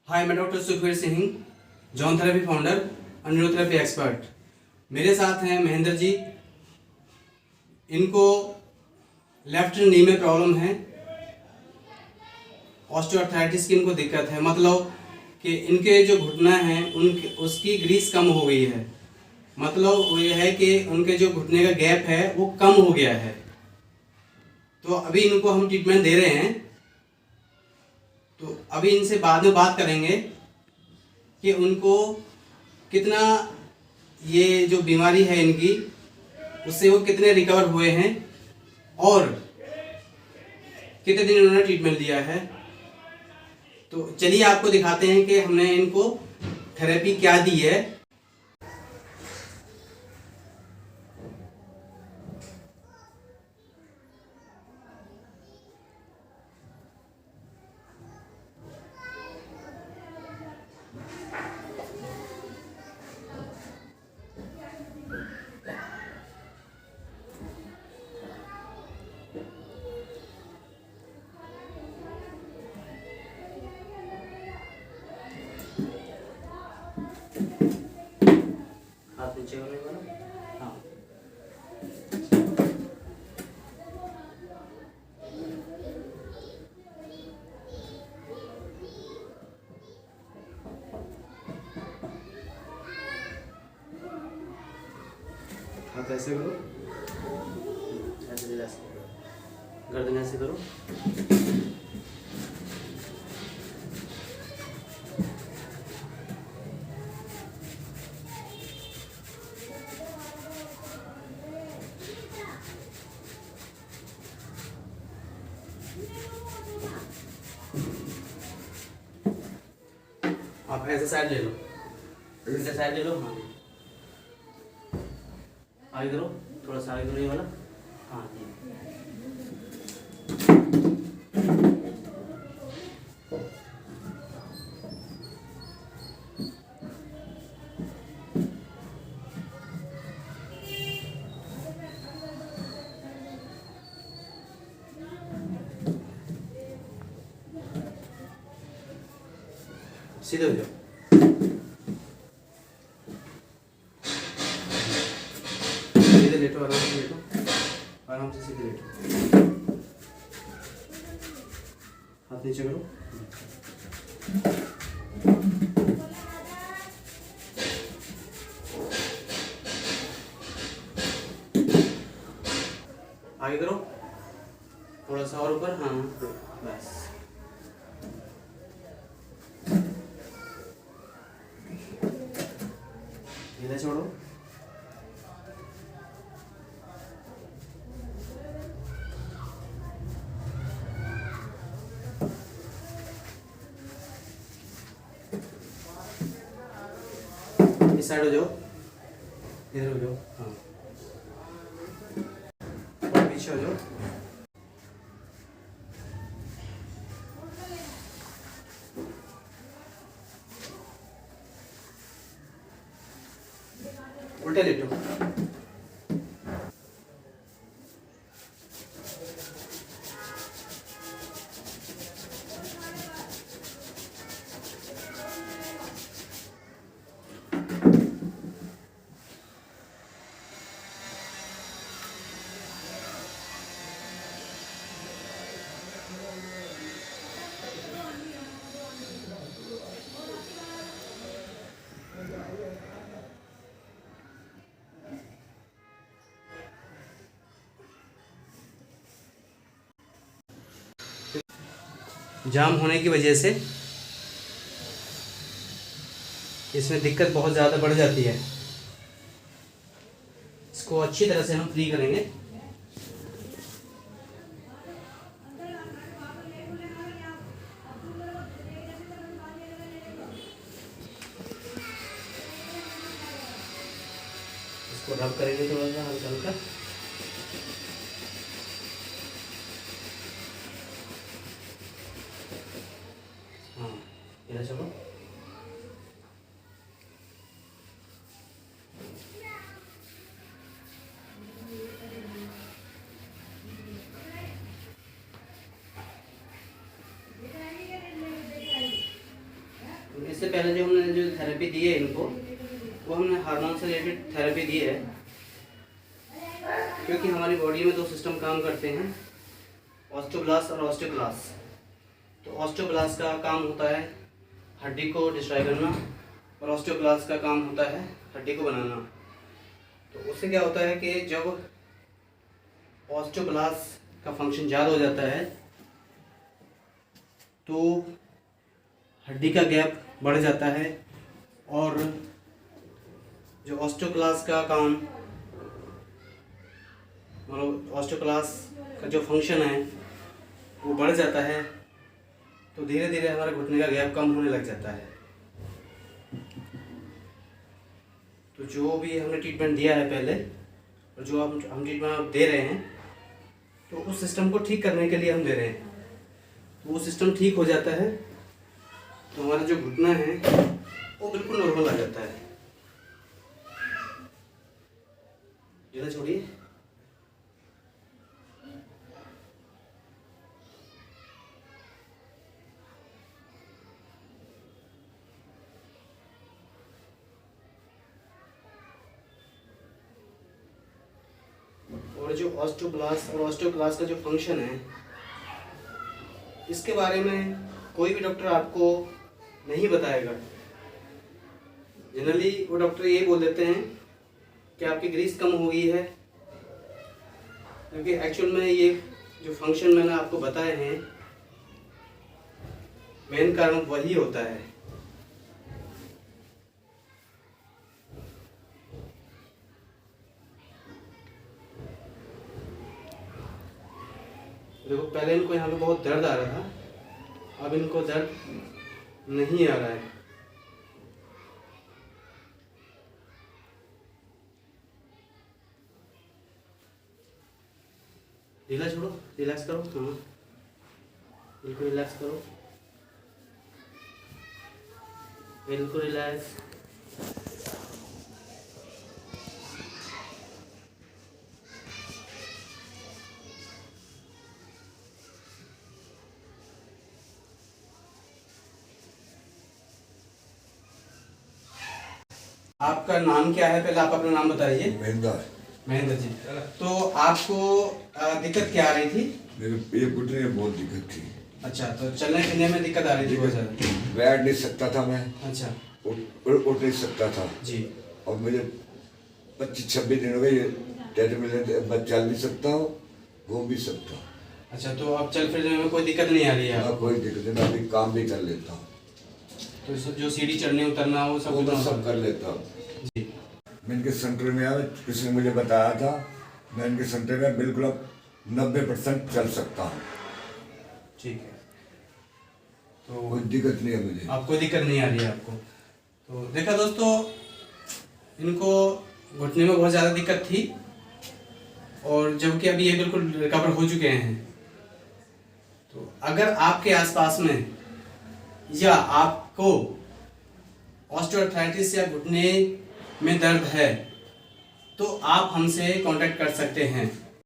हाय, मैं doctor Sukhvir Singh, zone therapy founder और neurotherapy expert. मेरे साथ हैं महेंद्र जी। इनको लेफ्ट नी में प्रॉब्लम है, ऑस्टियोआर्थराइटिस की इनको दिक्कत है। मतलब कि इनके जो घुटना हैं उनके उसकी ग्रीस कम हो गई है। मतलब वो ये है कि उनके जो घुटने का गैप है वो कम हो गया है। तो अभी इनको हम ट्रीटमेंट दे रहे हैं। तो अभी इनसे बाद में बात करेंगे कि उनको कितना ये जो बीमारी है इनकी उससे वो कितने रिकवर हुए हैं और कितने दिन उन्होंने ट्रीटमेंट लिया है। तो चलिए आपको दिखाते हैं कि हमने इनको थेरेपी क्या दी है। हाथ नीचे करो ना। हाँ, हाथ ऐसे करो, ऐसे रिलैक्स करो, गर्दन ऐसे करो। आप ऐसे साइड ले लो, ऐसे साइड ले लो। हाँ, आगे करो, थोड़ा सा आगे करो, ये वाला। हाँ जी, सीधे हो जाओ। सीधे लेटो, आराम से लेटो, आराम से सीधे लेटो। हाथ नीचे करो। आगे करो, थोड़ा सा और ऊपर। हाँ बस, ढीला छोड़ो। इस साइड हो जाओ, इधर हो जाओ। हाँ, और पीछे हो जाओ। उल्टे लेटो। जाम होने की वजह से इसमें दिक्कत बहुत ज़्यादा बढ़ जाती है। इसको अच्छी तरह से हम फ्री करेंगे। इसको रब करेंगे थोड़ा सा हल्का हल्का। हाँ, इधर चलो। इससे पहले जो हमने जो थेरेपी दी है इनको, वो हमने हार्मोन से रिलेटेड थेरेपी दी है, क्योंकि हमारी बॉडी में दो सिस्टम काम करते हैं, ऑस्टियोब्लास्ट और ऑस्टियोक्लास्ट। तो ऑस्टियोब्लास्ट का काम होता है हड्डी को डिस्ट्रॉय करना और ऑस्टियोक्लास्ट का काम होता है हड्डी को बनाना। तो उससे क्या होता है कि जब ऑस्टियोब्लास्ट का फंक्शन ज़्यादा हो जाता है तो हड्डी का गैप बढ़ जाता है और जो ऑस्टियोक्लास्ट का काम, मतलब ऑस्टियोक्लास्ट का जो फंक्शन है वो बढ़ जाता है, तो धीरे धीरे हमारे घुटने का गैप कम होने लग जाता है। तो जो भी हमने ट्रीटमेंट दिया है पहले और जो हम ट्रीटमेंट अब दे रहे हैं, तो उस सिस्टम को ठीक करने के लिए हम दे रहे हैं। तो वो सिस्टम ठीक हो जाता है तो हमारा जो घुटना है वो बिल्कुल नॉर्मल आ जाता है। ज़्यादा छोड़िए। और जो ऑस्टियोब्लास्ट और ऑस्टियोक्लास्ट का जो फंक्शन है, इसके बारे में कोई भी डॉक्टर आपको नहीं बताएगा। जनरली वो डॉक्टर ये बोल देते हैं कि आपकी ग्रीस कम हो गई है, क्योंकि एक्चुअल में ये जो फंक्शन मैंने आपको बताए हैं, मेन कारण वही होता है। देखो पहले इनको यहाँ पे बहुत दर्द आ रहा था, अब इनको दर्द नहीं आ रहा है। ढीला छोड़ो, रिलैक्स करो। हाँ बिल्कुल रिलैक्स करो, बिल्कुल रिलैक्स। आपका नाम क्या है, पहले आप अपना नाम बताइए। महेंद्र जी। तो आपको दिक्कत क्या आ रही थी? मेरे ये घुटने में बहुत दिक्कत थी। अच्छा, तो चलने फिरने में दिक्कत आ रही थी बहुत ज़्यादा? बैठ नहीं सकता था मैं। अच्छा। उठ नहीं सकता था जी। और मुझे 25-26 दिन हो गए मैं चल भी सकता हूँ, घूम भी सकता हूँ। अच्छा, तो अब चल फिरने में कोई दिक्कत नहीं आ रही है? कोई दिक्कत नहीं, मैं अभी काम भी कर लेता हूँ। तो जो सीढ़ी चढ़ने उतरना वो सब कर लेता हूँ जी। मैं इनके सेंटर में आया, किसी ने मुझे बताया था, मैं इनके सेंटर में बिल्कुल अब 90% चल सकता हूँ। ठीक है, तो कोई दिक्कत नहीं है मुझे। आप कोई दिक्कत नहीं आ रही है आपको? तो देखा दोस्तों, इनको घुटने में बहुत ज़्यादा दिक्कत थी और जबकि अभी ये बिल्कुल रिकवर हो चुके हैं। तो अगर आपके आसपास में या आपको ऑस्टियोआर्थराइटिस या घुटने में दर्द है तो आप हमसे कांटेक्ट कर सकते हैं।